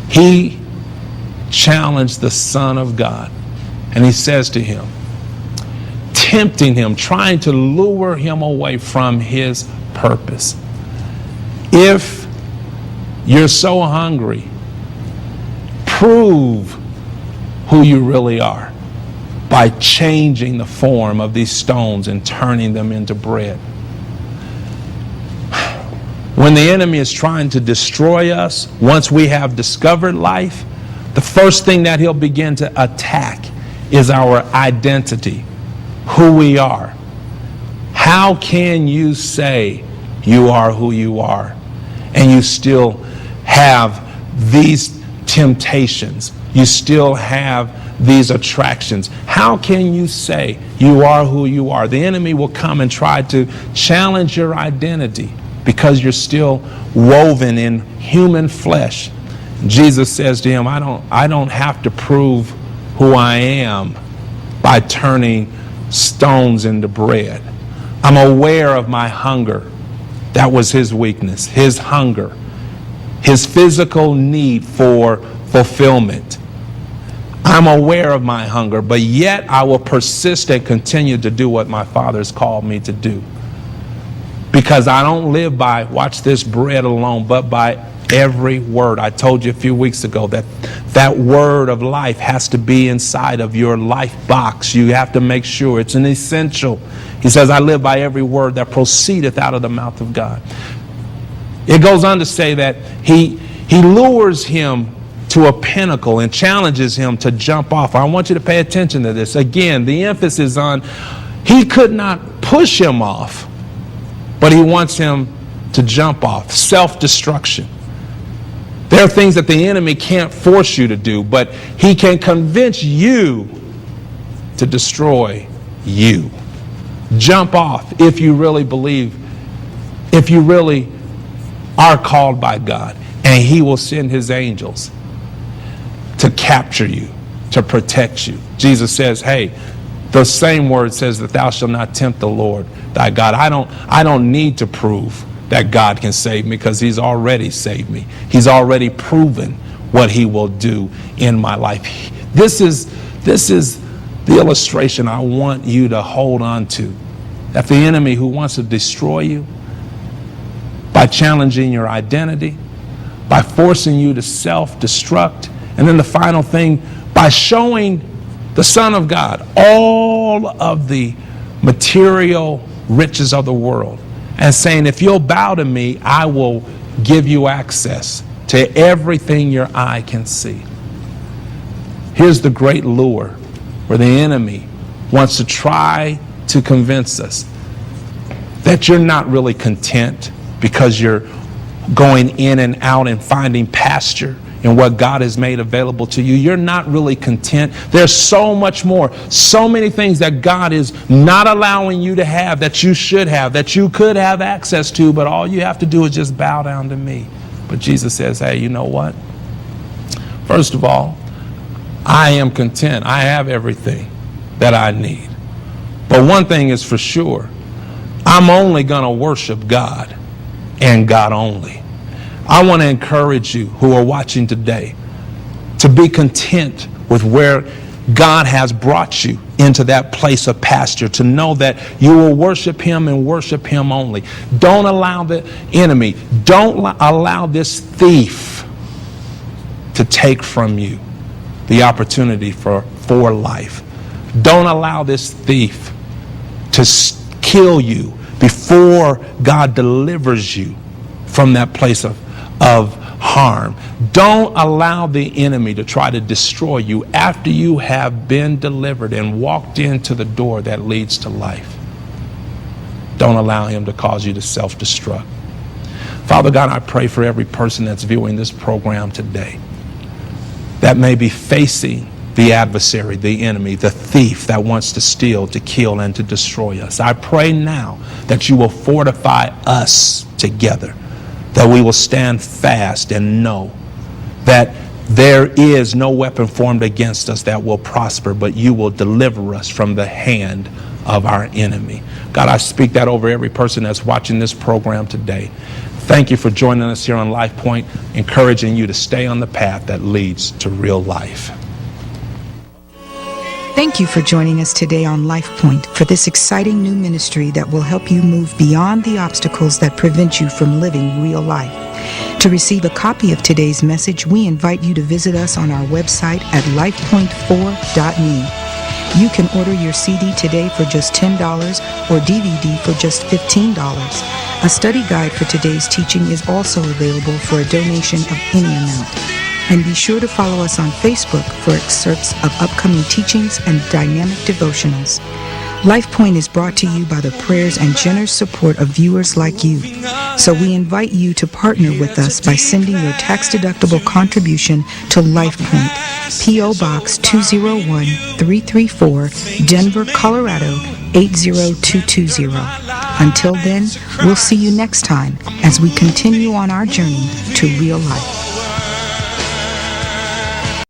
he challenged the Son of God. And he says to him, tempting him, trying to lure him away from his purpose. If you're so hungry, prove who you really are by changing the form of these stones and turning them into bread. When the enemy is trying to destroy us, once we have discovered life, the first thing that he'll begin to attack is our identity, who we are. How can you say you are who you are and you still have these temptations? You still have these attractions. How can you say you are who you are? The enemy will come and try to challenge your identity because you're still woven in human flesh. Jesus says to him, I don't have to prove who I am by turning stones into bread. I'm aware of my hunger. That was his weakness, his hunger, his physical need for fulfillment. I'm aware of my hunger, but yet I will persist and continue to do what my Father's called me to do. Because I don't live by, watch this, bread alone, but by every word. I told you a few weeks ago that that word of life has to be inside of your life box. You have to make sure it's an essential. He says, I live by every word that proceedeth out of the mouth of God. It goes on to say that he lures him to a pinnacle and challenges him to jump off. I want you to pay attention to this. Again, the emphasis on he could not push him off, but he wants him to jump off. Self-destruction. There are things that the enemy can't force you to do, but he can convince you to destroy you. Jump off if you really believe, if you really are called by God, and he will send his angels to capture you, to protect you. Jesus says, hey, the same word says that thou shalt not tempt the Lord thy God. I don't need to prove that God can save me because he's already saved me. He's already proven what he will do in my life. This is the illustration I want you to hold on to. That the enemy who wants to destroy you by challenging your identity, by forcing you to self-destruct, and then the final thing, by showing the Son of God all of the material riches of the world and saying, if you'll bow to me, I will give you access to everything your eye can see. Here's the great lure where the enemy wants to try to convince us that you're not really content because you're going in and out and finding pasture in what God has made available to you. You're not really content. There's so much more, so many things that God is not allowing you to have that you should have, that you could have access to, but all you have to do is just bow down to me. But Jesus says, hey, you know what? First of all, I am content. I have everything that I need. But one thing is for sure, I'm only going to worship God and God only. I want to encourage you who are watching today to be content with where God has brought you into that place of pasture, to know that you will worship him and worship him only. Don't allow the enemy, don't allow this thief to take from you the opportunity for life. Don't allow this thief to kill you before God delivers you from that place of harm. Don't allow the enemy to try to destroy you after you have been delivered and walked into the door that leads to life. Don't allow him to cause you to self-destruct. Father God, I pray for every person that's viewing this program today that may be facing the adversary, the enemy, the thief that wants to steal, to kill, and to destroy us. I pray now that you will fortify us together, that we will stand fast and know that there is no weapon formed against us that will prosper, but you will deliver us from the hand of our enemy. God, I speak that over every person that's watching this program today. Thank you for joining us here on Life Point, encouraging you to stay on the path that leads to real life. Thank you for joining us today on Life Point for this exciting new ministry that will help you move beyond the obstacles that prevent you from living real life. To receive a copy of today's message, we invite you to visit us on our website at lifepoint4.me. You can order your CD today for just $10 or DVD for just $15. A study guide for today's teaching is also available for a donation of any amount. And be sure to follow us on Facebook for excerpts of upcoming teachings and dynamic devotionals. LifePoint is brought to you by the prayers and generous support of viewers like you. So we invite you to partner with us by sending your tax-deductible contribution to LifePoint, P.O. Box 201-334, Denver, Colorado 80220. Until then, we'll see you next time as we continue on our journey to real life.